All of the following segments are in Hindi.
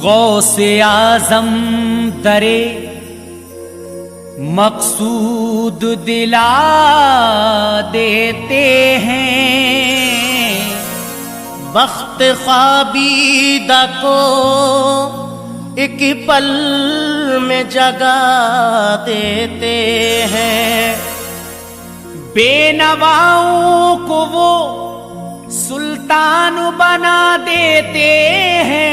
गौसे आजम दरे मकसूद दिला देते हैं, वक्त ख्वाबीदा को एक पल में जगा देते हैं। बेनवाओं को वो सुल्तान बना देते हैं,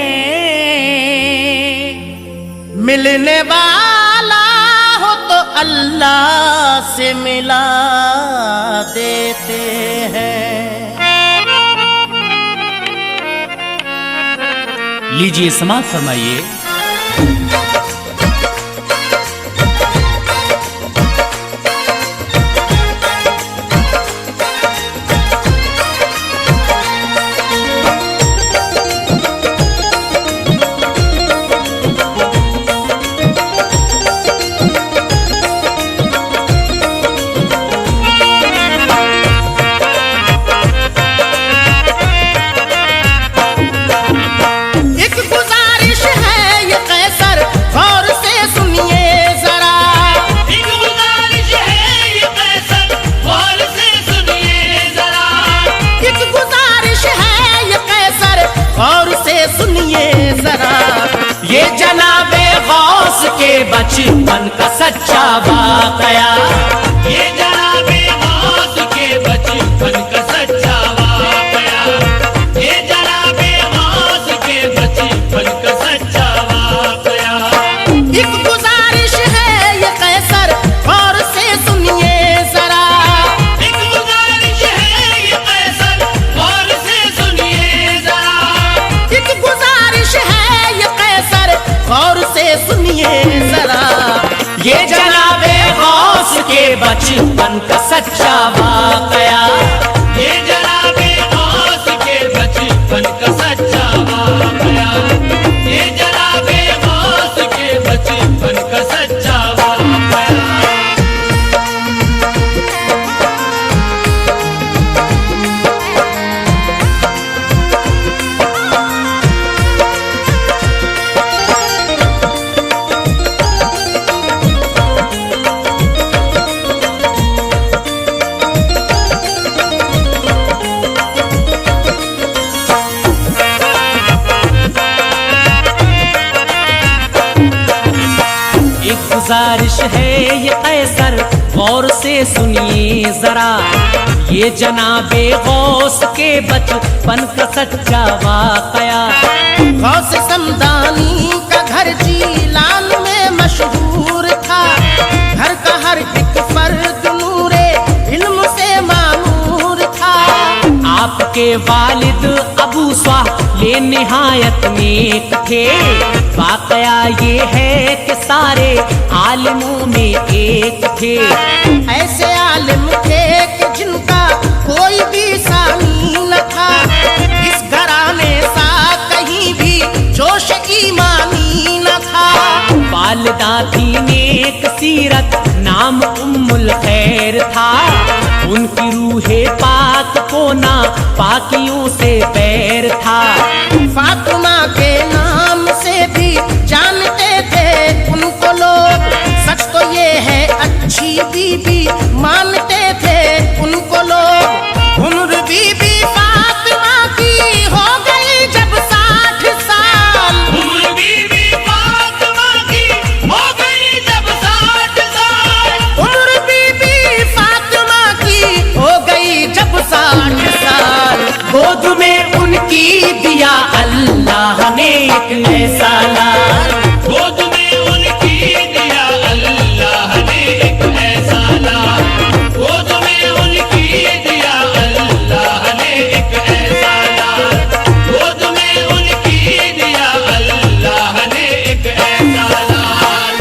मिलने वाला हो तो अल्लाह से मिला देते हैं। लीजिए समाज फरमाइए। ये जनाबे गौस के बचपन का सच्चा वाकया, ये जनाबे गौस के बचपन का सच्चा वाकया, ये जनाबे गौस के बचपन का सच्चा वाकया। एक गुजारिश है ये कैसर गौर से सुनिए जरा, एक गुजारिश है ये कैसर गौर से सुनिए जरा, एक गुजारिश है ये कैसर गौर से सुनिए जरा। ये जनाबे गौस के बचपन का सच्चा वाकया, ये जनाबे गौस के बचपन का सच्चा वाकया, ये जनाबे गौस के बचपन का सच्चा वाकया। गुजारिश है ये कैसर गौर से सुनिए जरा, ये जनाबे गौस के बचपन का सच्चा वाकया। गौस समदानी का घर जीलान में मशहूर था, घर का हर एक फर्द नूरे इल्म से मामूर था। आपके वालिद अबू स्वाह ये निहायत नेक थे, वाकया ये है कि सारे आलिमों में एक थे। ऐसे आलिम थे कि जिनका कोई भी सानी न था, इस घराने सा कहीं भी जोश ईमानी न था। वालिदा थी नेक सीरत नाम उम्मुल खैर था, उनकी रूहे पाक को ना पाकियों से पैर था। फातिमा के नाम से भी जानते थे उनको लोग, सच तो ये है अच्छी बीबी मानते थे उनको लोग। उम्र बीबी फातिमा की हो गई जब 60 साल, उम्र बीबी फातिमा की हो गई जब 60 साल, उम्र बीबी फातिमा की हो गई जब 60 साल। गोद में उनकी दिया अल्लाह ने एक ऐसा लाल, गोद में उनकी दिया अल्लाह ने एक ऐसा लाल, गोद में उनकी दिया अल्लाह ने एक ऐसा लाल, गोद में उनकी दिया अल्लाह ने एक ऐसा लाल।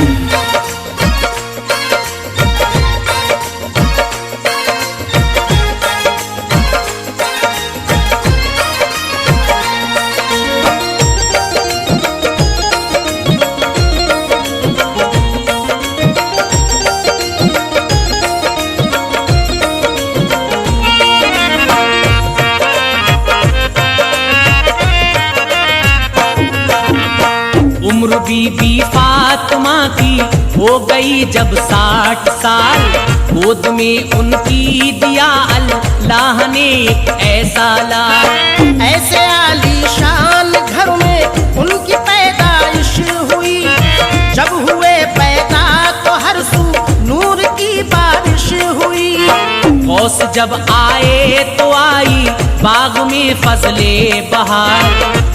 बीबी फातिमा की हो गई जब 60 साल, गोद में उनकी दिया अल्लाह ने एक ऐसा लाल। ऐसे आलीशान घर में उनकी पैदाइश हुई, जब हुए पैदा तो हर सू नूर की बारिश हुई। गौस जब आए तो आई बाग में फजले बहार,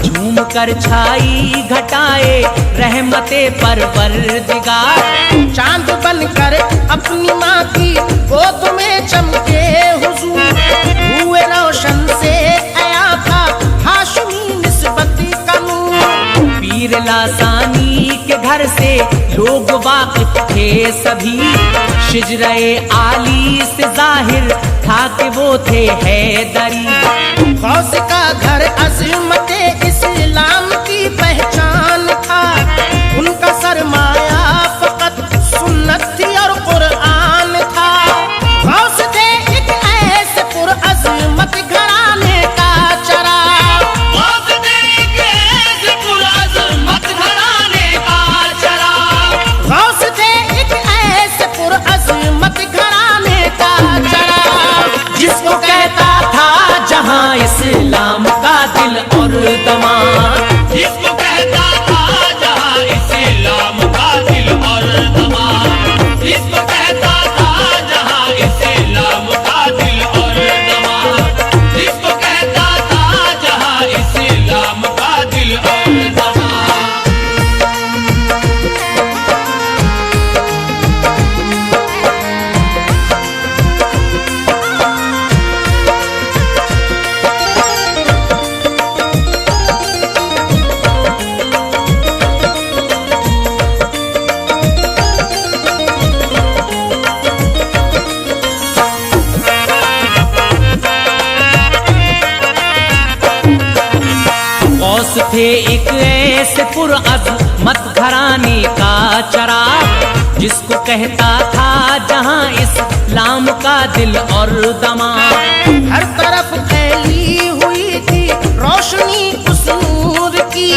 झूम कर छाई घटाए रहमते परवरदिगार। चांद बनकर अपनी माँ की गोद में चमके हुजूर, हुए रोशन से आया था हाशमी निस्बत का नूर। पीर लासानी के घर से लोग वाकिफ थे सभी, शिजरे आली से जाहिर था कि वो थे हैदरी। गौस का घर अज़मते इस्लाम की पहचान था, उनका सरमाया फकत सुन्नत थी और कुरान था। गौस थे एक ऐसे पुरअज़मत घराने का चराग, गौस थे एक ऐसे पुरअज़मत घराने का चराग। गौस थे एक ऐसे पुरअज़मत घराने का चराग, जिसको कहता था जहां इस्लाम का दिल और दमाग, जिसको कहता था जहां इस्लाम का दिल और दमाग, जिसको कहता था जहां इस्लाम का दिल और दमाग, जिसको कहता था जहां इस्लाम का दिल और दमाग। गौस थे एक ऐसे पुरअज़मत घराने का चराग, जिसको कहता था जहां इस्लाम का दिल और दमाग। हर तरफ फैली हुई थी रोशनी उस नूर की,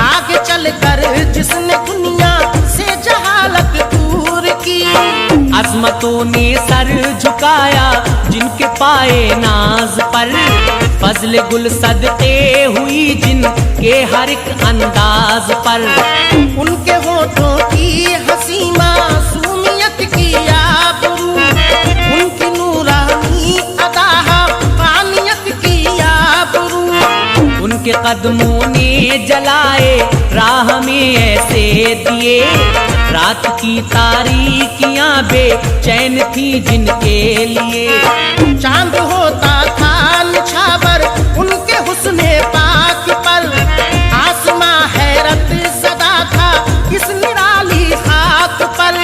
आगे चलकर जिसने दुनिया से जहालत दूर की। अज़मतों ने सर झुकाया जिनके पाए नाज पर, फजल गुल सदके हुई जिनके हर एक अंदाज पर। उनके होठों की हंसी मासूमियत की आबरू, उनकी नूरानी अदा पानियत की आबरू। उनके कदमों ने जलाए राह में ऐसे दिए, रात की तारीकियां बेचैन थी जिनके लिए। चांद होता था निछावर उनके हुस्ने पाक पर, आसमां हैरत सदा था इस निराली खाक पर।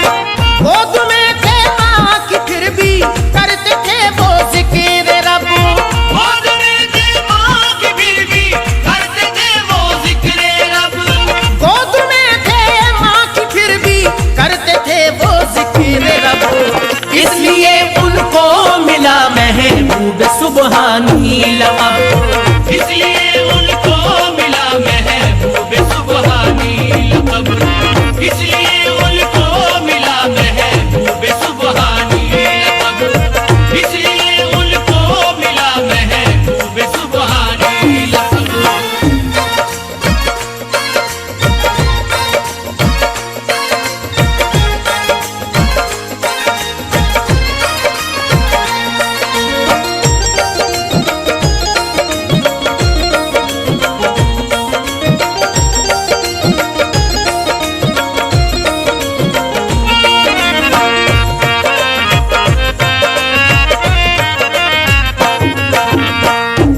गोद में थे माँ की फिर भी करते थे वो जिक्र रब, गोद में थे माँ की फिर भी करते थे वो जिक्र रब, गोद में थे माँ की फिर भी करते थे वो जिक्र रब। इसलिए उनको मिला महबूब सुबहानी लक़ब, इसलिए उनको मिला महबूब सुबहानी लक़ब, इसलिए उनको मिला महबूब सुबहानी लक़ब, इसलिए उनको मिला महबूब सुबहानी लक़ब।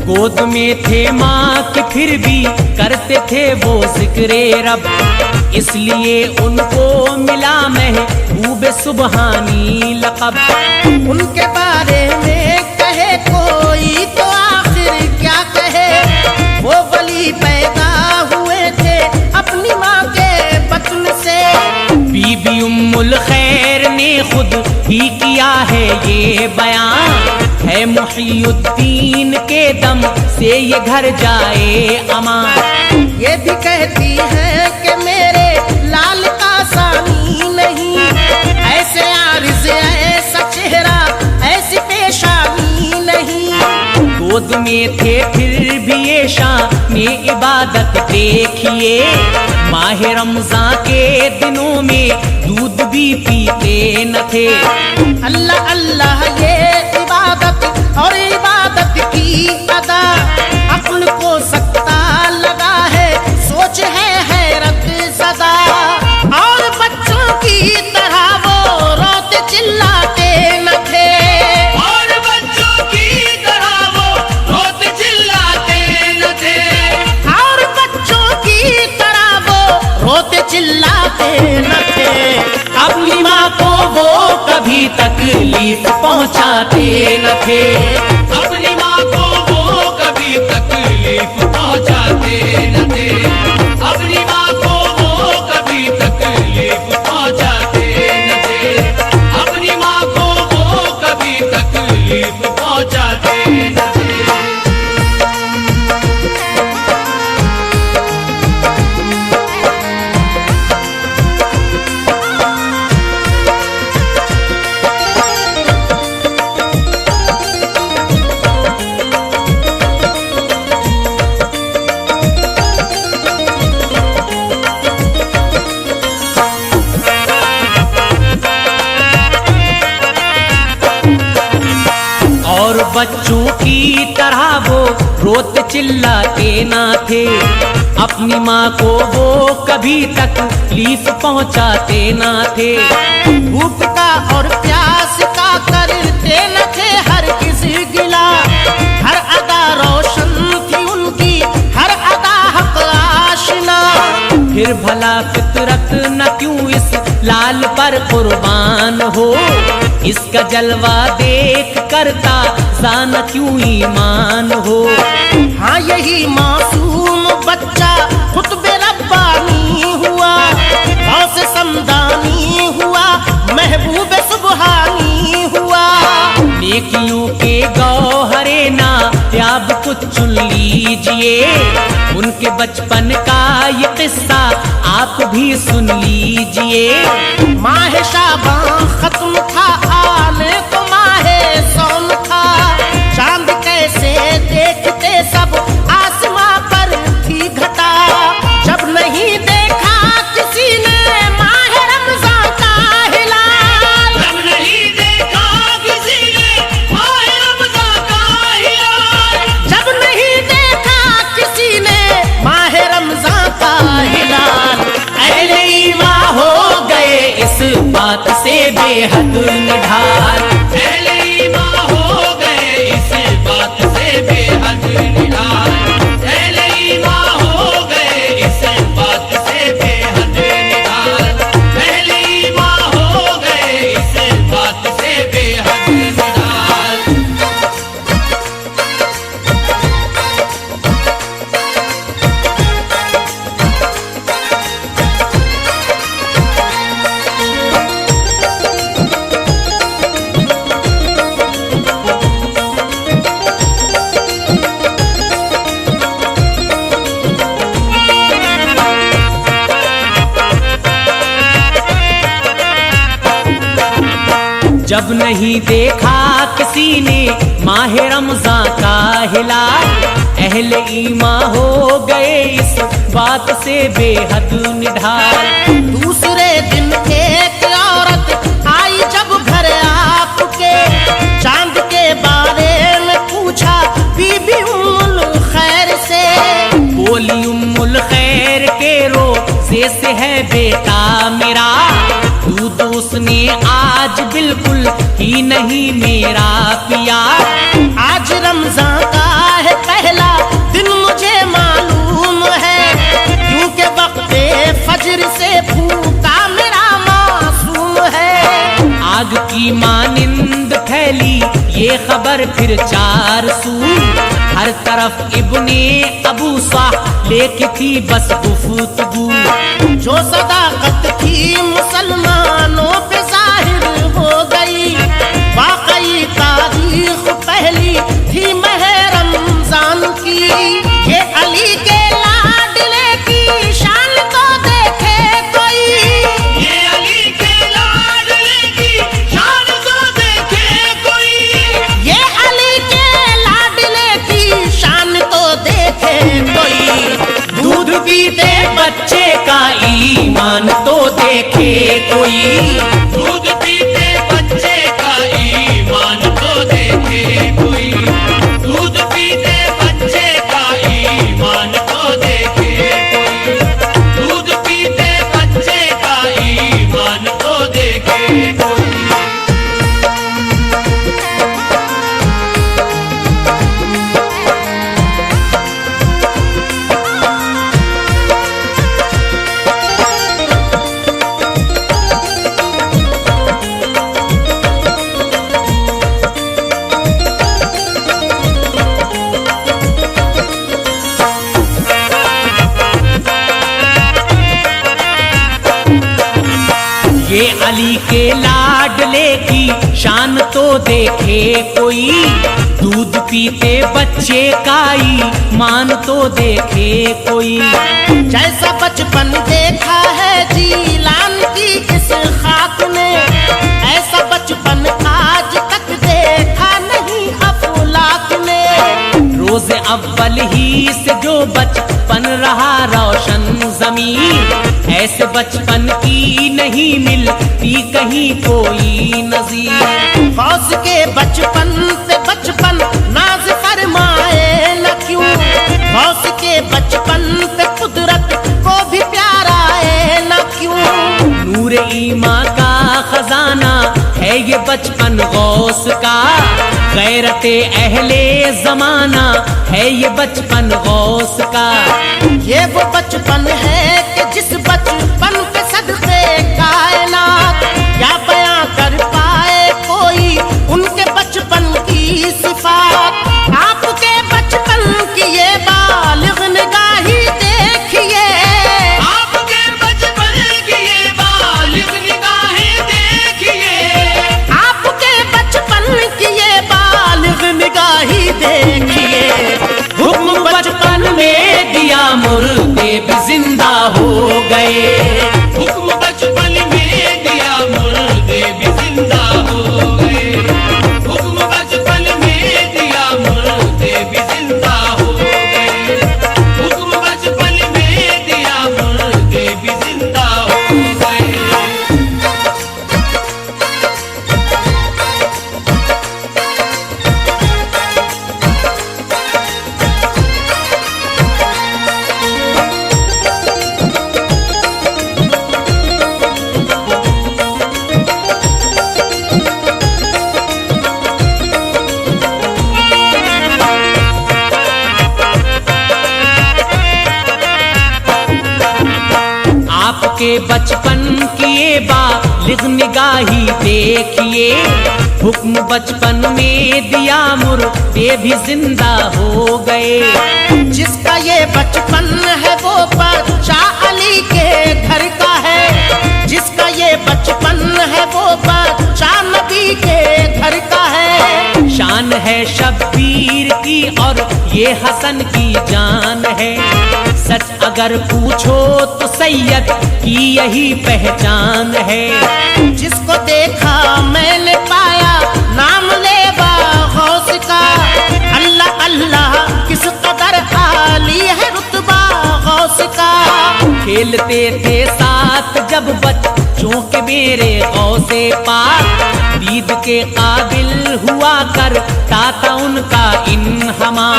गोद में थे माँ के फिर भी करते थे वो जिक्र रब, इसलिए उनको मिला महबूब सुबहानी लक़ब। उनके बारे में कहे कोई तो आखिर क्या कहे, वो वली पैदा हुए थे अपनी माँ के बतन से। बीबी उम्मुल खैर ने खुद ही किया है ये बयान, है मुहियुद्दीन के दम से ये घर जाए अमान। ये भी कहती है कि मेरे गोद में थे फिर भी ये शान इबादत देखिए। माह रमजान के दिनों में दूध भी पीते न थे। अल्लाह अल्लाह ये इबादत और इबादत की अदा, अक्ल को सकता लगा है, सोच है हैरत सदा। और बच्चों की तरह वो रोते चिल्लाते न थे। और बच्चों की तरह वो रोते चिल्लाते न थे। और बच्चों की तरह वो रोते चिल्लाते न थे। अपनी माँ को वो कभी तकलीफ पहुँचाते न थे। अपनी माँ को वो कभी तकलीफ पहुँचाते न थे। अपनी माँ को वो कभी तकलीफ पहुँचाते न थे। अपनी माँ को वो कभी तकलीफ पहुँचाते न थे। और बच्चों की तरह वो रोते चिल्लाते ना थे। अपनी माँ को वो कभी तकलीफ पहुँचाते ना थे। भूख का और प्यास का करते न थे हर किसी गिला। हर अदा रोशन थी उनकी, हर अदा हक आशना। फिर भला फितरत न क्यों इस लाल पर कुर्बान हो। इसका जलवा देख करता जान क्यों ईमान हो। हाँ यही मासूम बच्चा खुतबे रब्बानी हुआ, गौसे समदानी हुआ, महबूब सुबहानी हुआ। नेकियों के गौहरे ना याब कुछ चुन लीजिए। उनके बचपन का ये किस्सा आप भी सुन लीजिए। माह शाबान खत्म था, आने तो माहे सौन था। चांद कैसे देखते सब, आसमां पर थी घटा। जब नहीं देखा किसी ने माह रमजान का हिलाल। जब नहीं देखा किसी ने माह रमजान का हिलाल। जब नहीं देखा किसी ने माह रमजान का हिलाल। अहले ईमान हो गए इस बात से बेहद निढाल। पहले ईमान हो गए इस बात से बेहद निढाल। पहले ईमान हो गए इस बात से बेहद निढाल। पहले ईमान हो गए इस बात से बेहद निढाल। जब नहीं देखा किसी ने माह रमजान का हिलाल। अहले ईमान हो गए इस बात से बेहद निढाल। दूसरे दिन एक औरत आई जब घर आपके। चांद के बारे में पूछा बीबी उम्मुल खैर से। बोली उम्मुल खैर के रोज़े से है बेटा मेरा। दूध उसने आज बिल्कुल ही नहीं मेरा पिया। आज रमजान का है पहला दिन मुझे मालूम है, क्योंकि वक्ते फजर से भूखा मेरा मासूम है। आग की मानिंद फैली ये खबर फिर चार सू। हर तरफ इब्ने अबू साह लेके थी बस गुफ्तगू। जो सदाकत थी मुसलमानों पे जाहिर हो गई। वाकई तारीख पहली थी माह रमजान की। ये अली के लाडले की शान को देखे कोई। ये अली के लाडले की शान को देखे कोई। ये अली के लाडले की ईमान तो देखे कोई। दूध पीते बच्चे का ईमान तो देखे कोई। दूध पीते बच्चे का ईमान तो देखे कोई। दूध पीते बच्चे का ईमान तो देखे कोई। ये अली के लाडले की शान तो देखे कोई। दूध पीते बच्चे का ईमान तो देखे कोई। जैसा बचपन देखा है जीलान की इस खाक ने, ऐसा बचपन आज तक देखा नहीं अफलाक ने। रोज अव्वल ही से जो बचपन रहा रोशन ज़मीं, ऐसे बचपन की नहीं मिलती कहीं कोई नज़ीर। गौस के बचपन पे बचपन नाज फरमाए न क्यों, गौस के बचपन पे कुदरत को भी प्यारा है न क्यों। नूर ईमान का खजाना है ये बचपन गौस का, गैरते अहले जमाना है ये बचपन गौस का। ये वो बचपन है कि जिस बचपन पे सदके कायनात क्या बयां कर पाए कोई उनके बचपन की सिफात। आपके बचपन की ये बालिग निगाही देखिए, आपके बचपन की ये बालिग निगाहें देखिए। आपके बचपन की ये बालिग निगाही देखिए। हुक्म बचपन में दिया मुर्दे भी जिंदा हो गए। हुक्म बचपन में दिया मुर्दे भी जिंदा हो गए। हुक्म बचपन में दिया मुर्दे भी जिंदा हो गए। हुक्म बचपन में दिया मुर्दे भी जिंदा हो गए। आपके बचपन की ये बालिग निगाही देखिए। हुक्म बचपन में दिया मुर्दे भी जिंदा हो गए। जिसका ये बचपन है वो बादशाह अली के घर का है, जिसका ये बचपन है वो बादशाह नबी के घर का है। शान है शब्बीर की और ये हसन की जान है। सच अगर पूछो तो सैयद की यही पहचान है। जिसको देखा मैंने पाया नाम लेवा गौस का, अल्लाह अल्लाह किस कदर आली है रुतबा गौस का। खेलते थे साथ जब बच्चों के मेरे गौसे पाक, दीद के काबिल हुआ करता था उनका इन्हमा।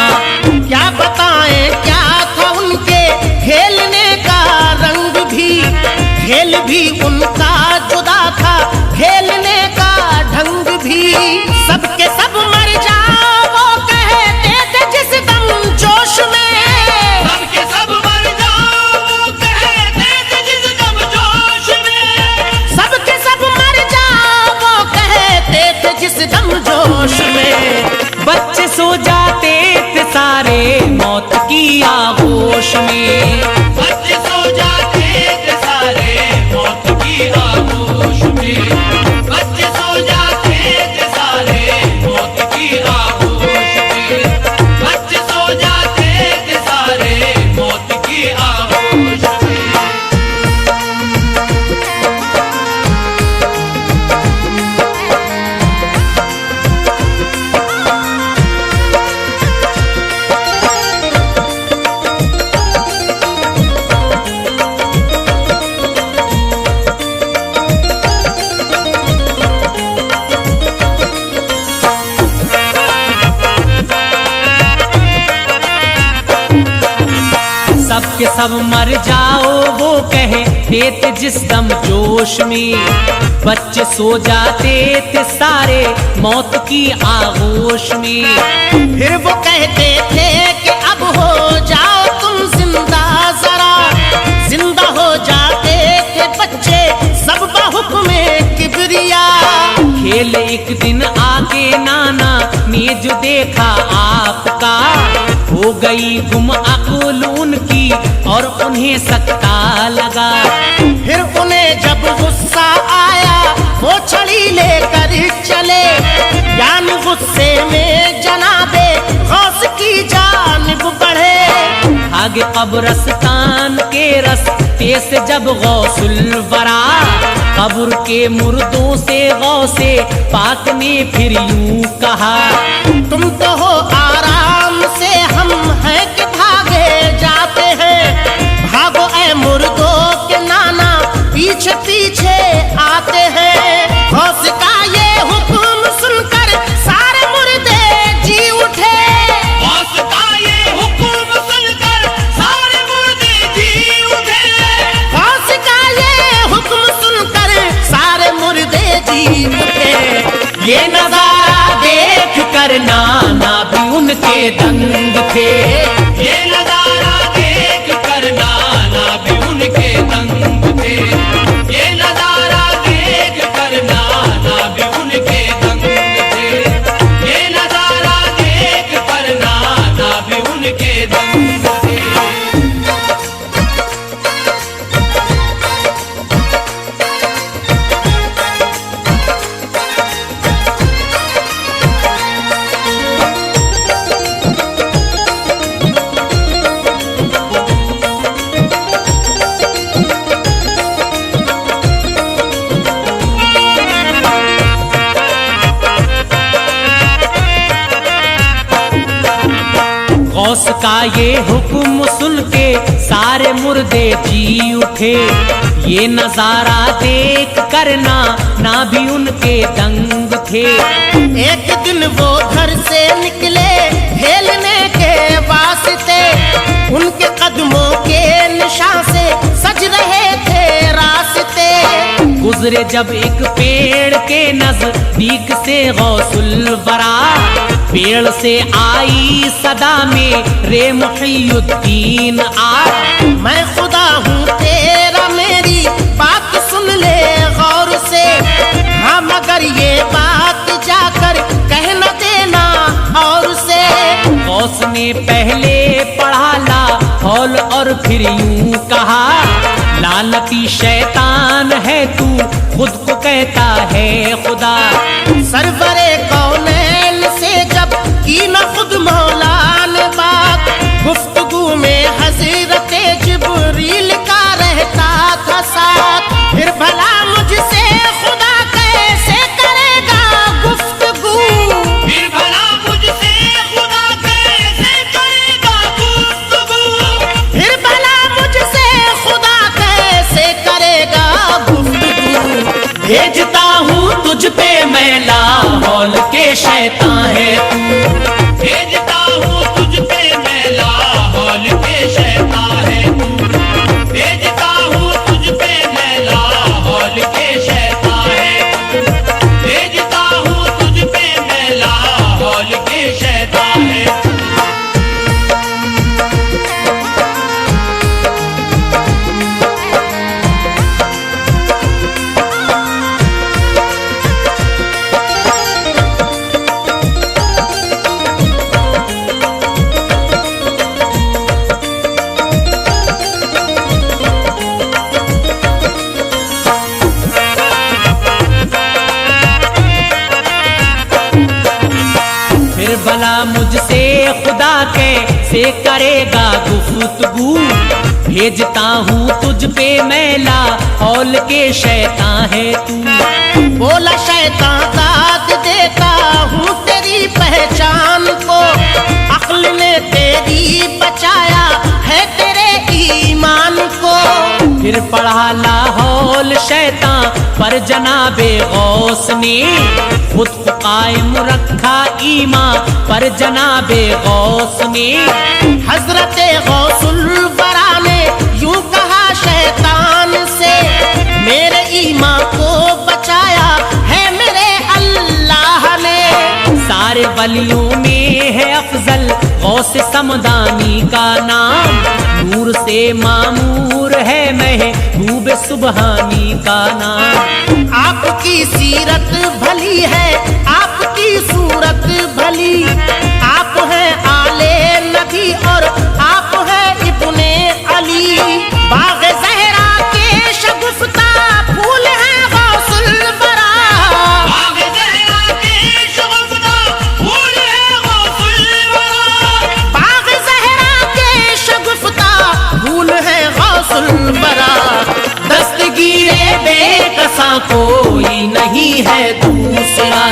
क्या बताएं क्या था उनके खेलने का रंग भी, खेल भी उनका जुदा था खेलने का ढंग भी। सबके सब मर जाओ वो कहते थे जिस दम जोश में, सबके सब मर जाओ वो कहते थे जिस दम जोश में। सबके सब मर जाओ वो कहते थे जिस दम जोश में। बच्चे सो जाते थे सारे मौत की आगोश में। बच्चे सो जाते थे सारे मौत की आगोश में। बच्चे सो जाते थे सारे के सब मर जाओ वो कहे देते जिस दम जोश में। बच्चे सो जाते थे सारे मौत की आगोश में। फिर वो कहते थे कि अब हो जाओ तुम जिंदा जरा, जिंदा हो जाते थे बच्चे सब बहुक्म किबरिया। खेल एक दिन आके नाना ने जो देखा आपका, हो गई गुम अकुल उनकी और उन्हें सकता लगा। फिर उन्हें जब गुस्सा आया वो छड़ी लेकर चले, यानी गुस्से में जनाबे गौस की जानिब बढ़े। आगे कब्रस्तान के रस्ते से जब गौसुल वरा, कब्र के मुर्दों से गौसे पाक ने फिर यूं कहा, तुम तो हो आराम से, हम हैं कि भागे जाते हैं। भागो ऐ मुर्दों के नाना, पीछे पीछे आते हैं। गौस का ये हुक्म सुनकर सारे मुर्दे जी उठे। गौस का ये हुक्म सुनकर सारे मुर्दे जी उठे। गौस का ये हुक्म सुनकर सारे मुर्दे जी उठे। ये नजारा देख कर नाना भी उनके दंग थे। ये नजारा देख कर नाना भी उनके दंग थे। ये नजारा देख कर नाना भी उनके दंग थे। ये नजारा देख कर नाना भी उनके दंग थे। गौस का ये हुक्म सुन के सारे मुर्दे जी उठे। ये नजारा देख करना ना भी उनके दंग थे। एक दिन वो घर से निकले खेलने के वास्ते, उनके कदमों के निशान से सज रहे थे रास्ते। गुजरे जब एक पेड़ के नजदीक से गौसुल वरा, पेड़ से आई सदा में रे मुहियुद्दीन आ, मैं खुदा हूँ तेरा, मेरी बात सुन ले गौर से। हाँ मगर ये बात जाकर कह न देना और से। गौस ने पहले पढ़ा ला हौल और फिर यूं कहा, लानती शैतान है तू खुद को कहता है खुदा। सरवरे कौनैन से जब की न खुद मौला ने बात, गुफ्तगू में हज़रत जिब्रील का रहता था साथ। फिर भला मुझसे खुदा कैसे करेगा गुफ्तगू। फिर भला मुझसे खुदा कैसे करेगा गुफ्तगू। फिर भला मुझसे खुदा कैसे करेगा गुफ्तगू। भेजता हूँ तुझ पे मैं लाहौल के शैतान है तू। भेजता हूँ तुझ पे मैं लाहौल के शैतान है तू। भेजता हूँ तुझ पे मैं लाहौल के शैतान है तू। भेजता हूँ तुझ पे मैं लाहौल के शैतान है तू। फिर भला मुझसे खुदा कैसे करेगा गुफ्तगू। भेजता हूँ तुझ पे मैं लाहौल के शैतान है तू। बोला शैतान दाद देता हूँ तेरी पहचान को, अक्ल ने तेरी बचाया है तेरे ईमान को। फिर पढ़ा लाहौल शैतान पर जनाबे गौस ने, खुद को कायम रखा ईमान पर जनाबे गौस ने। हजरत गौसुल वरा ने यूं कहा शैतान से, मेरे ईमान को बचाया है मेरे अल्लाह ने। सारे वलियों में है अफजल गौस समदानी का नाम, नूर से मामूर है महबूब सुबहानी का नाम। आपकी सीरत भली है, आपकी सूरत भली, आप हैं आले नबी और आप हैं इब्ने अली। बाग ज़हरा के शगुफ्ता फूल हैं गौसुल बरा, बाग ज़हरा के शगुफ्ता फूल है गौसुल बरा, बाग ज़हरा के शगुफ्ता फूल हैं गौसुल बरा। दस्तगीरे बेकसा कोई नहीं है दूसरा,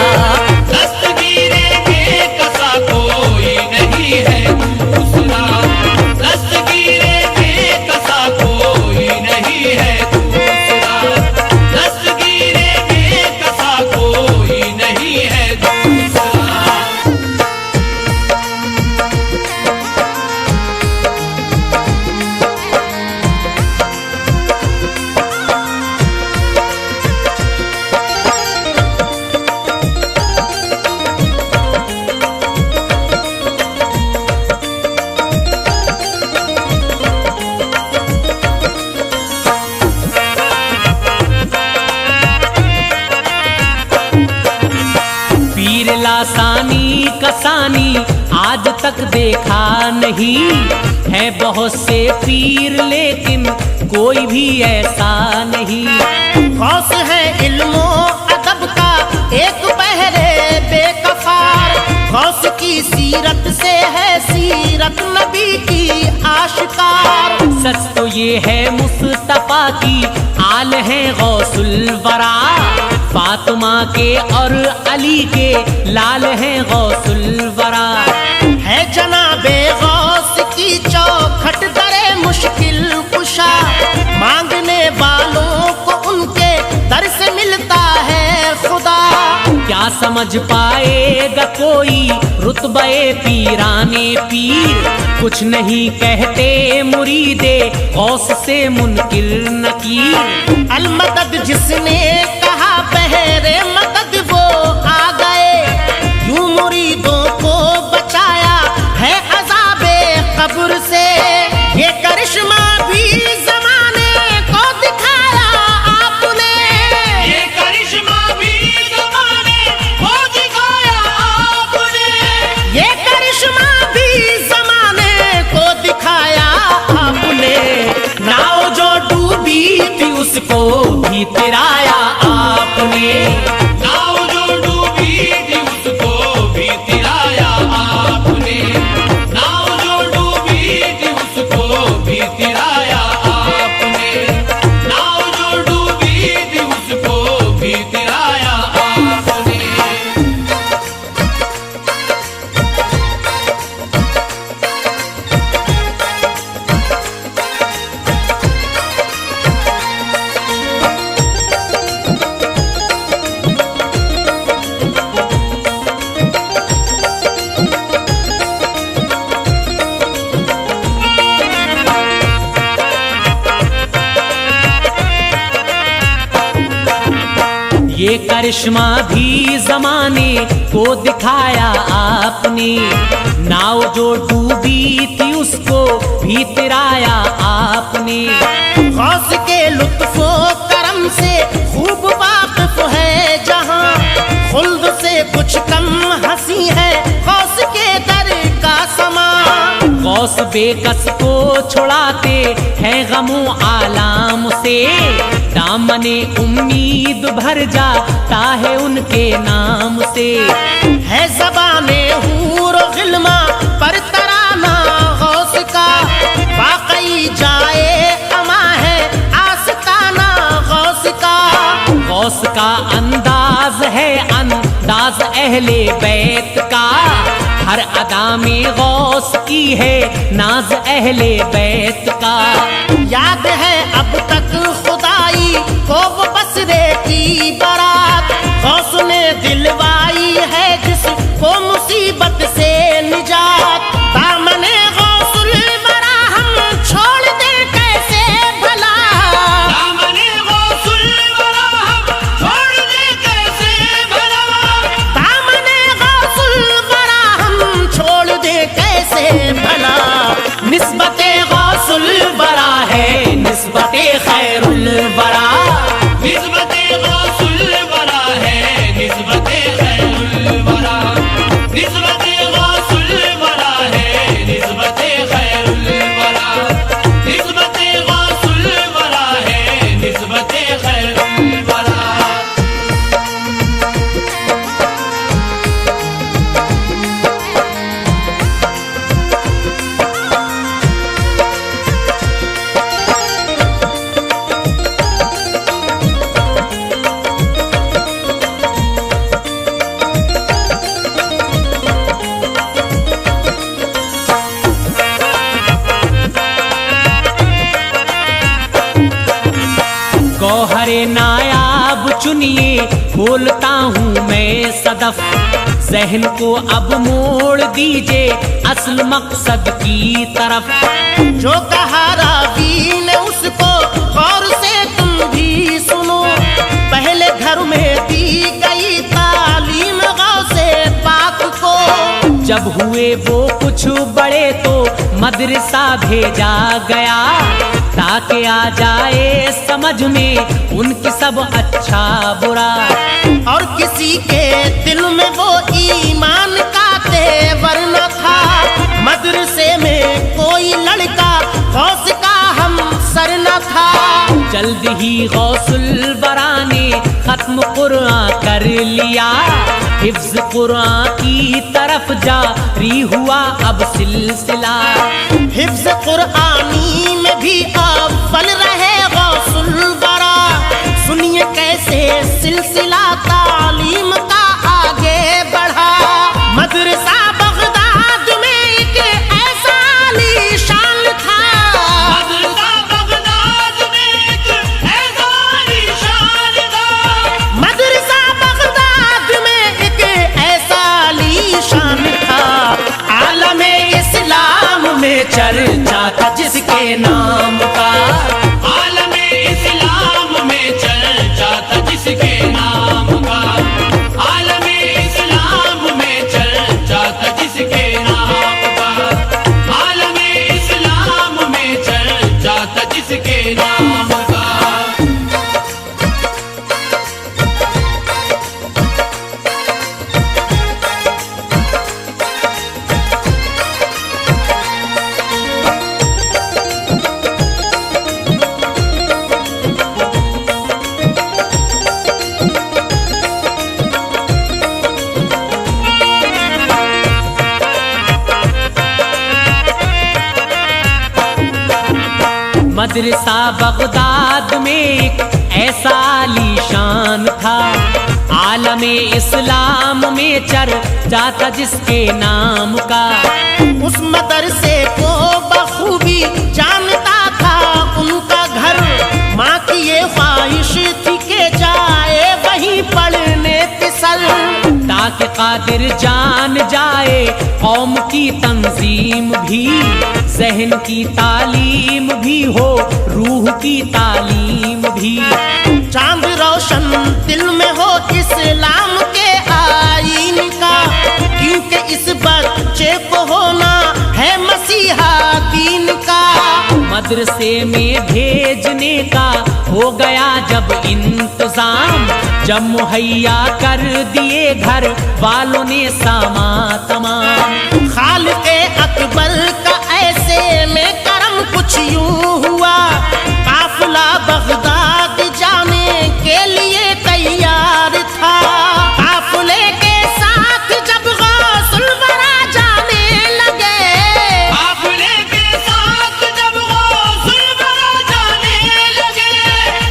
दस्तगीरे बेकसा कोई नहीं है दूसरा, दस्तगीरे बेकसा कोई नहीं है दूसरा, दस्तगीरे बेकसा कोई नहीं है दूसरा। पीर लासानी कसानी आज तक देखा नहीं है, बहुत से पीर लेकिन कोई भी ऐसा नहीं। गौस है इल्मो अदब का एक बहरे बेकफार, गौस की सीरत से है सीरत नबी की आशिकार। सच तो ये है मुस्तफा की आल है गौसुल वरा, फातिमा के और अली के लाल हैं गौसुल वरा। है जनाबे गौस की चौखट दरे मुश्किल कुशा, मांगने वालों को उनके दर से मिलता है खुदा। क्या समझ पाएगा कोई रुतबे पीराने पीर, कुछ नहीं कहते मुरीदे गौस से मुनकिर नकीर। अलमदद जिसने कहा बहरे मदद वो आ गए, यूं मुरीदों को बचाया है अज़ाबे कब्र से। ये करिश्मा भी ज़माने को दिखाया आपने, ये करिश्मा भी ज़माने को दिखाया आपने, ये करिश्मा भी ज़माने को दिखाया आपने। नाव जो डूबी थी उसको भी तिराया आपने, नाव जो डूबी थी उसको भी तिराया आपने, नाव जो डूबी थी उसको भी तिराया आपने, नाव जो डूबी थी उसको भी तिराया आपने। ये करिश्मा भी जमाने को दिखाया आपने, नाव जो डूबी थी उसको भी तिराया आपने। गौस के लुत्फो करम से खूब वाकिफ है जहां, खुल्द से कुछ कम हंसी है गौस के दर का समा। गौस बेकस को छुड़ाते हैं गमों आलाम से, दामने उम्मीद भर जाता है उनके नाम से। है ज़बाने हूर गिल्मा पर तराना गौस का, वाकई जाए अमा है आस्ताना गौस का। गौस का अंदाज है अंदाज अहले बैत का, हर अदा में गौस की है नाज अहले बैत का। याद है अब तक खुदाई को वो बसरे की बारात, गौस ने दिलवाई है जिसको मुसीबत से निजात। दामने गौसुल बरा हम छोड़ दे के गौहरे नायाब चुनिए, खोलता हूँ मैं सदफ। जहन को अब मोड़ दीजिए असल मकसद की तरफ। जो कहा रावी ने उसको गौर से तुम भी सुनो, पहले घर में दी गई तालीम गौसे पाक को। जब हुए वो कुछ बड़े तो मदरसा भेजा गया, ताकि आ जाए समझ में उनकी सब अच्छा बुरा। और किसी के दिल में वो ईमान का तेवर न था, मदरसे में कोई लड़का गौस का हम सर न था। जल्द ही गौसुल बरा ने खत्म कुरान कर लिया, हिफ्ज कुरान की तरफ जारी हुआ अब सिलसिला। हिफ्ज कुरानी में भी अव्वल रहे गौसुल बरा, सुनिए कैसे सिलसिला तालीम का आगे बढ़ा। मदरसा बगदाद में एक ऐसा आलीशान था, मदरसा बगदाद में एक ऐसा आलीशान था। मदरसा बगदाद में एक ऐसा आलीशान था। आलमे इस्लाम में चर्चा था जिसके नाम का, आलमे इस्लाम में चर्चा था जिसके नाम का। आलमे इस्लाम में चर्चा था जिसके नाम का। आलमे इस्लाम में चर्चा था जिसके नाम का। मदरसा बगदाद में एक ऐसा आलीशान था, आलमे इस्लाम में चर्चा था जिसके नाम का। उस मदरसे को बखूबी जानता था उनका घर, माँ की ये ख्वाहिश थी कि जाए वहीं पढ़ने तिसल। ताकि कादिर जान जाए कौम की तंजीम भी, जहन की तालीम भी हो, रूह की तालीम भी। चांद रोशन दिल में हो इस्लाम के आईन का, क्योंकि इस बच्चे को होना है मसीहा दीन का। मदरसे में भेजने का हो गया जब इंतजाम, जब मुहैया कर दिए घर वालों ने सामा तमाम। खालिक़े अकबर का ऐसे में करम कुछ यूं हुआ, काफिला बगदाद जाने के लिए तैयार था। काफिले के साथ जब गौसुल बरा जाने लगे, काफिले के साथ जब गौसुल बरा जाने लगे,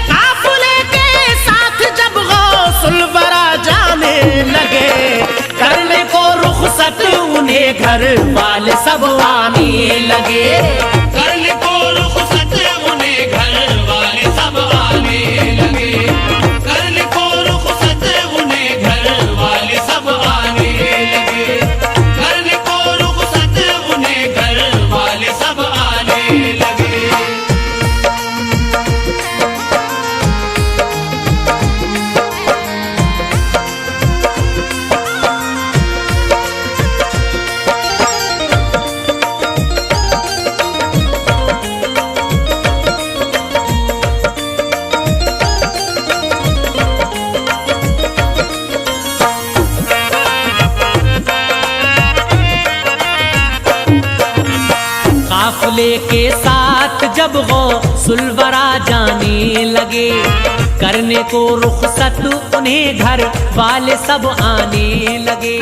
काफिले के साथ जब गौसुल बरा जाने लगे, करने को रुखसत उन्हें घर वाले सब आने लगे। करने को रुखसत उन्हें घर वाले सब आने लगे। करने को रुखसत उन्हें घर वाले सब आने लगे। करने को रुखसत उन्हें घर वाले सब आने लगे। काफिले के साथ जब गौसुल बरा जाने लगे, करने को रुखसत उन्हें घर वाले सब आने लगे।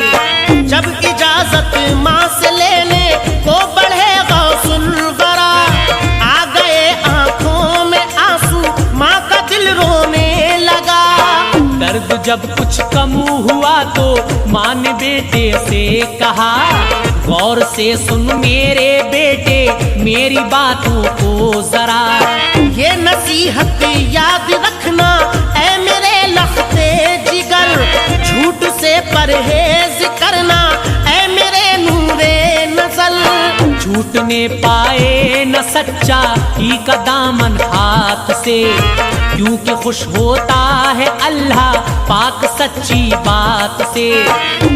जब इजाजत माँ से लेने को बढ़े गौसुल बरा, आ गए आंखों में आंसू, माँ का दिल रोने लगा। दर्द जब कुछ कम हुआ तो माँ ने बेटे से कहा, गौर से सुन मेरे बेटे मेरी बातों को जरा। ये नसीहत याद रखना परहेज करना ऐ मेरे नूरे नज़र। छूटने पाए न सच्चा ही का दामन हाथ से, क्योंकि खुश होता है अल्लाह पाक सच्ची बात से।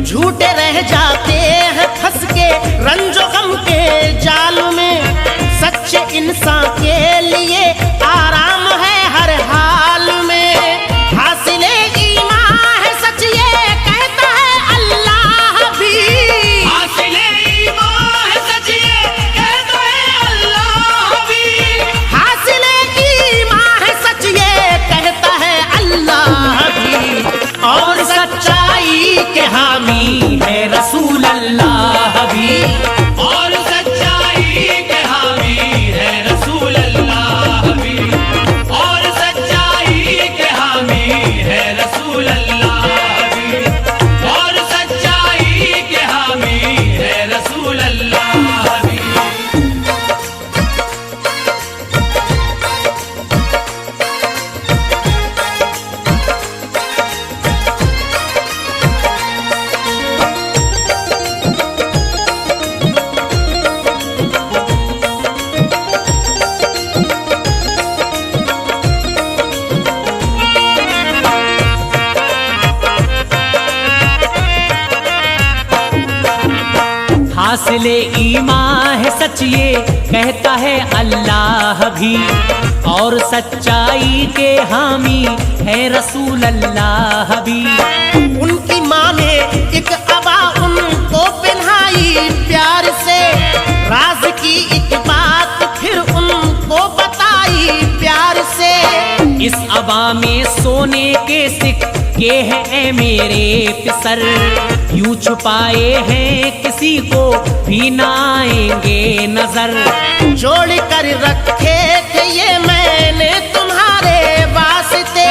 झूठे रह जाते हैं फंस के रंजो गम के जाल में, सच्चे इंसान के लिए आराम है हर हाल में। हासिले ईमान है सच ये कहता है अल्लाह भी, हासिले ईमान है सच ये कहता है अल्लाह भी। हासिले ईमान है सच ये कहता है अल्लाह भी। और सच्चाई के हामी है रसूल अल्लाह भी। और सच्चाई के हामी है रसूल अल्लाह भी। और सच्चाई के हामी है रसूल अल्लाह भी। और सच्चाई के हामी है रसूल अल्लाह भी। हासिले ईमान है सच ये कहता है अल्लाह भी। और सच्चाई के हामी है रसूल अल्लाह भी। उनकी माँ ने एक अबा उनको पहनाई प्यार से, राज की एक बात फिर उनको बताई प्यार से। इस अबा में सोने के सिक्के हैं मेरे पिसर, यूं छुपाए हैं किसी को भी ना आएंगे नजर। जोड़ कर रखे थे ये मैंने तुम्हारे वास्ते,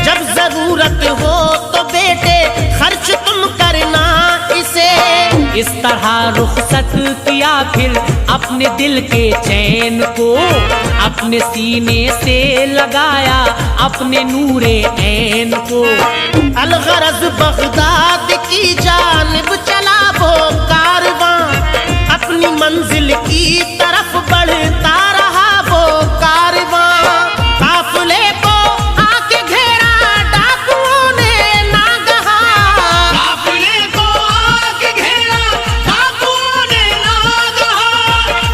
जब जरूरत हो तो बेटे खर्च तुम करना इसे। इस तरह रुखसत किया फिर अपने दिल के चैन को, अपने सीने से लगाया अपने नूरे ऐन को। अलगरज बगदाद की जानिब चला वो कारवां, अपनी मंजिल की तरफ बढ़ता रहा वो कारवां। काफिले को आके घेरा डाकुओं ने नागहां, काफिले को आके घेरा डाकुओं ने नागहां।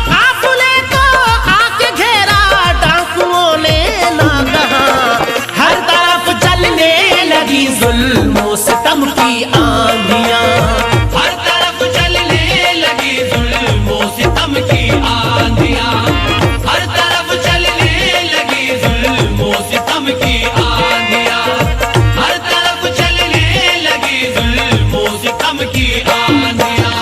काफिले को आके घेरा डाकुओं ने नागहां। हर तरफ चलने लगी जुल्म सितम की आंधियां। हर तरफ चलने लगी जुल्मों सितम की आंधियां। हर तरफ चलने लगी जुल्मों सितम की आंधियां। हर तरफ चलने लगी जुल्मों सितम की आंधियां।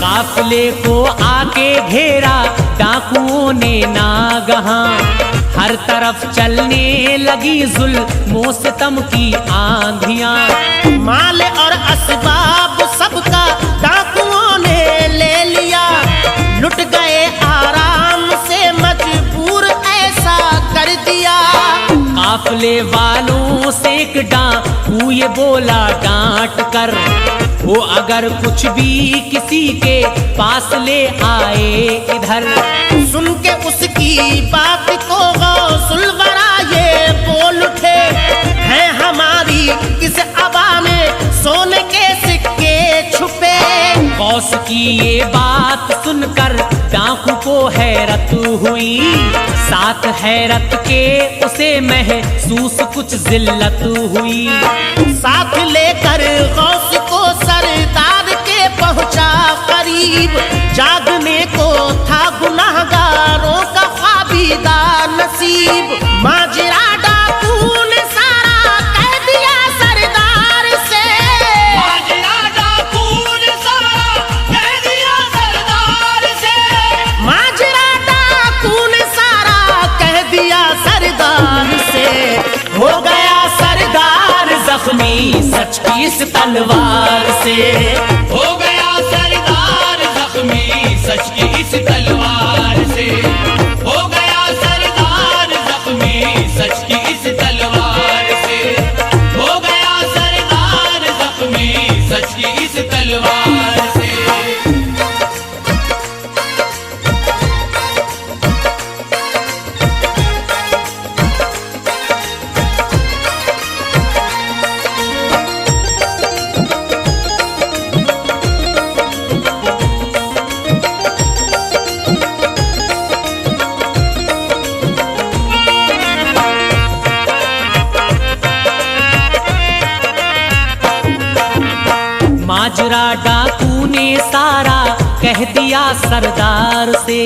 काफिले को आके घेरा डाकुओं ने नागहां। हर तरफ चलने लगी जुल्म सितम की आंधियां। माल और असबाब सबका डाकुओं ने ले लिया, लुट गए आराम से मजबूर ऐसा कर दिया। काफिले वालों से एक डाकू ये बोला डांट कर, वो अगर कुछ भी किसी के पास ले आए इधर। सुन के उसकी बात को गौसुल वरा ये बोल उठे, है हमारी इस अबा में सोने के सिक्के छुपे। गौस की ये बात सुनकर डाकू को हैरत हुई, साथ हैरत के उसे महसूस कुछ जिल्लत हुई। साथ लेकर गौस को सरदार के पहुंचा करीब, जागने को था गुनाहगारों का ख्वाबीदार नसीब। माजरा डाकू ने सारा कह दिया सरदार से, माजरा डाकू ने सारा कह जख्मी सच की इस तलवार से। हो गया सरदार जख्मी सच की इस तलवार से। हो गया सरदार जख्मी सच की इस तलवार से। हो गया सरदार जख्मी सच की इस तलवार से। माजरा डाकू ने सारा कह दिया सरदार से।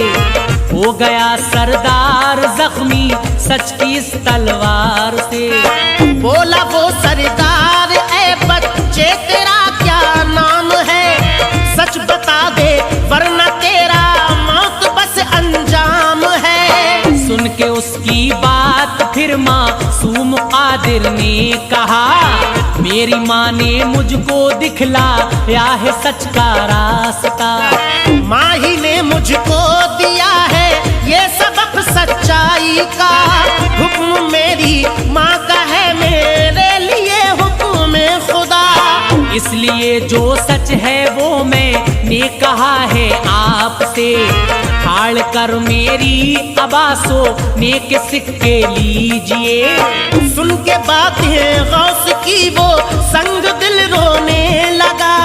हो गया सरदार जख्मी सच की इस तलवार से। बोला वो सरदार, ए बच्चे तेरा क्या नाम है? सच बता दे वरना तेरा मौत बस अंजाम है। सुन के उसकी बात फिर मासूम कादिर ने कहा, मेरी माँ ने मुझको दिखलाया है सच का रास्ता। माँ ही ने मुझको दिया है ये सबक सच्चाई का। हुक्म मेरी माँ का है मेरे लिए हुक्म खुदा। इसलिए जो सच है वो मैंने कहा है आपसे। फाड़ कर मेरी अबासो ने के सिक्के लीजिए। सुन के बातें गौस की वो संग दिल रोने लगा।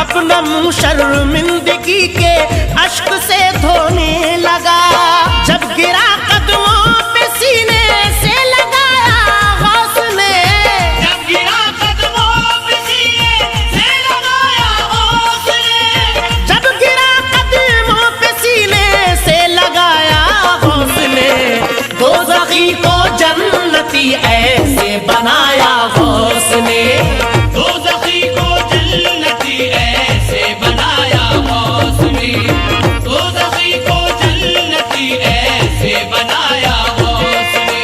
अपना मुंह शर्मिंदगी के अश्क से धोने लगा। जब गिरा कदमों पे सीने से लगाया गौस ने। जब गिरा कदमों पे सीने से लगाया गौस ने। जब गिरा कदमों पे सीने से लगाया गौस ने। दोज़खी को जन्नती ऐसे बनाया गौस ने। दोज़खी को जन्नती ऐसे बनाया गौस ने। दोज़खी को जन्नती ऐसे बनाया गौस ने।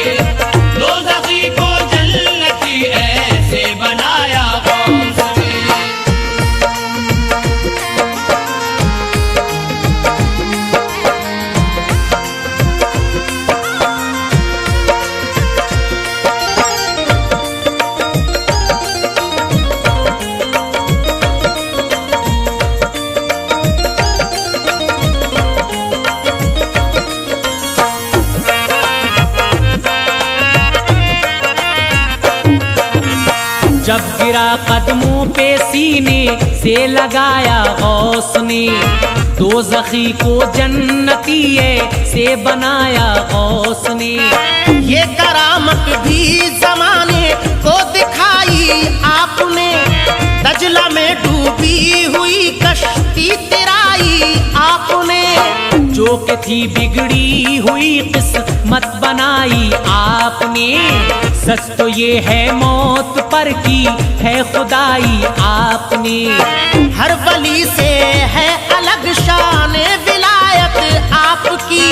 दोज़खी को जन्नती ऐसे बनाया गौस ने। जब गिरा कदमों पे सीने से लगाया गौस ने। दोज़खी को जन्नती से बनाया गौस ने। ये करामत भी जमाने को दिखाई आपने। दजला में डूबी हुई कश्ती तिराई आपने। जो कि थी बिगड़ी हुई किस्मत बनाई आपने। सच तो ये है मौत पर की है खुदाई आपने। हर वली से है अलग शान विलायत आपकी।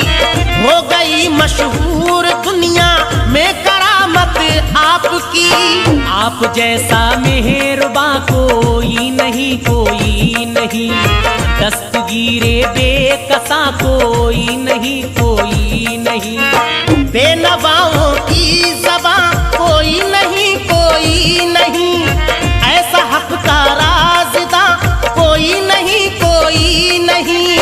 हो गई मशहूर दुनिया में करामत आपकी। आप जैसा मेहरबां कोई नहीं, कोई नहीं। दस्तगीरे बेकसा कोई नहीं, कोई नहीं। बेनवाओं की ज़बां कोई नहीं, कोई नहीं। ऐसा हक का राज़दा कोई नहीं, कोई नहीं।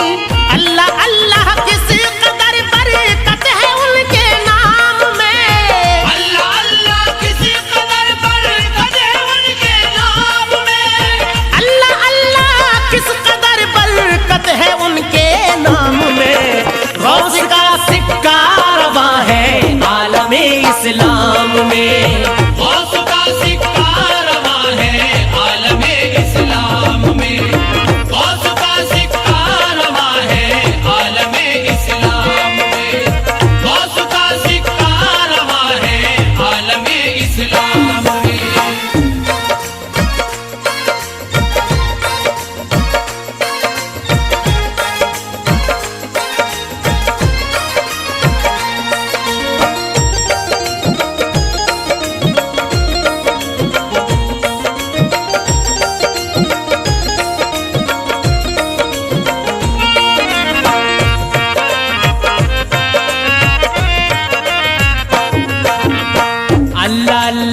अल्लाह अल्लाह किस कदर बरकत है उनके नाम में। अल्लाह अल्लाह किसी कदर बरकत है उनके नाम में। अल्लाह अल्लाह किस कदर बरकत है उनके नाम में। गौस का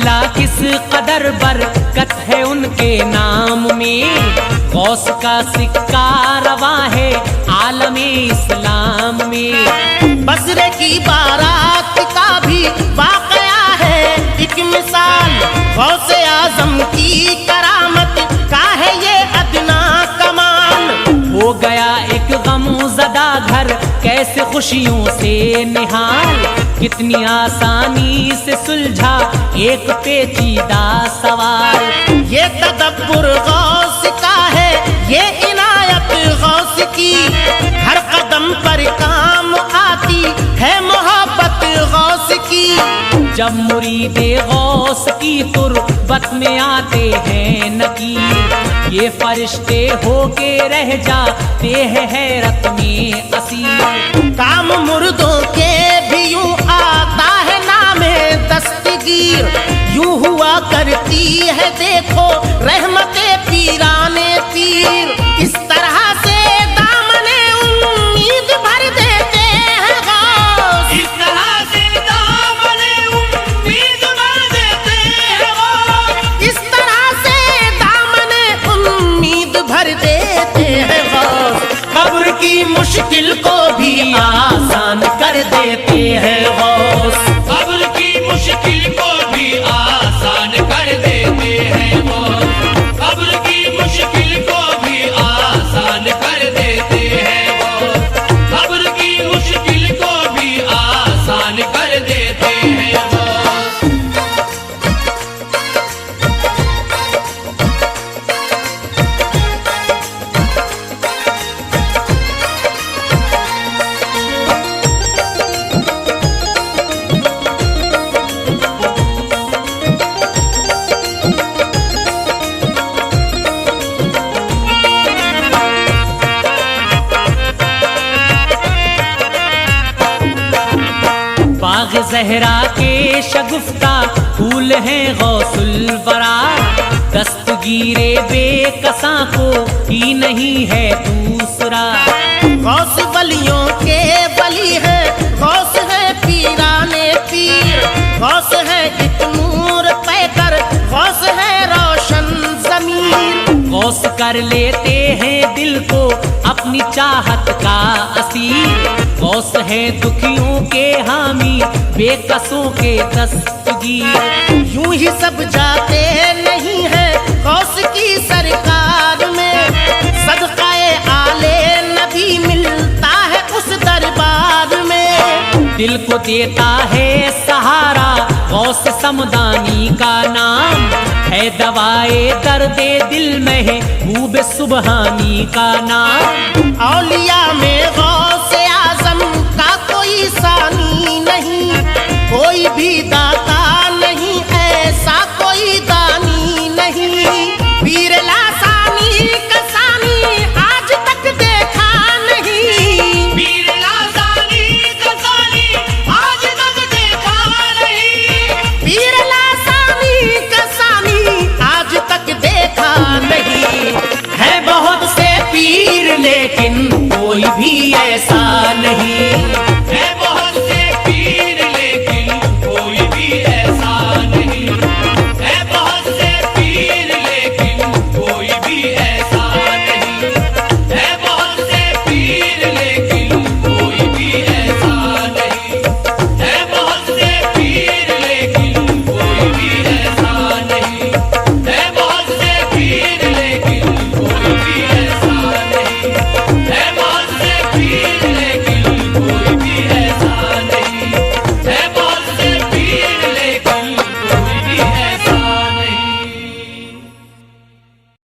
भला किस कदर बरकत है उनके नाम में, गौस का सिक्का रवा है आलमे इस्लाम में। बसरे की बारात का भी वाकया है एक मिसाल, गौसे आजम की करामत का है ये अदना कमाल। हो गया एक गमज़दा घर कैसे खुशियों से निहाल, कितनी आसानी से सुलझा एक पेचीदा सवाल। ये तदब्बुर गौस का है, ये इनायत गौस की, हर कदम पर काम आती है मोहब्बत गौस की। जब मुरीदे गौस की तुरबत में आते हैं नकीर, ये फरिश्ते होके रह जाते हैं हैरत में असीर। काम मुर्दों के भी यूं आता है नामे दस्तगीर, यूं हुआ करती है देखो रहमते पीराने पीर। इस तरह से दामने उम्मीद भर देते हैं गौस, इस तरह से दामने उम्मीद भर देते हैं गौस, इस तरह से दामने उम्मीद भर देते हैं गौस। कब्र की मुश्किल को भी आसान कर देते हैं गौस। कब्र की मुश्किल को भी आसान कर देते हैं गौस, कब्र की मुश्किल को भी आसान कर देते हैं गौस, कब्र की मुश्किल को भी आसान कर देते हैं गौस। बाग ज़हरा के शगुफ्ता फूल हैं गौसुल वरा, दस्तगीरे बेकसा को ही नहीं है दूसरा। गौस वलियों के वली है, गौस है पीराने पीर, गौस है एक नूर पैकर, गौस है रोशन ज़मीर। गौस कर लेते हैं दिल को अपनी चाहत का असीर, गौस है दुखियों के हामी बेकसों के दस्तगीर। यूं ही सब जाते नहीं है गौस की सरकार में, सदकाए आले नबी मिलता है उस दरबार में। दिल को देता है सहारा गौस समदानी का नाम, है दवाए दर्दे दिल में है महबूब सुबहानी का नाम। औलिया में गौस आजम का कोई सानी नहीं, कोई भी दाता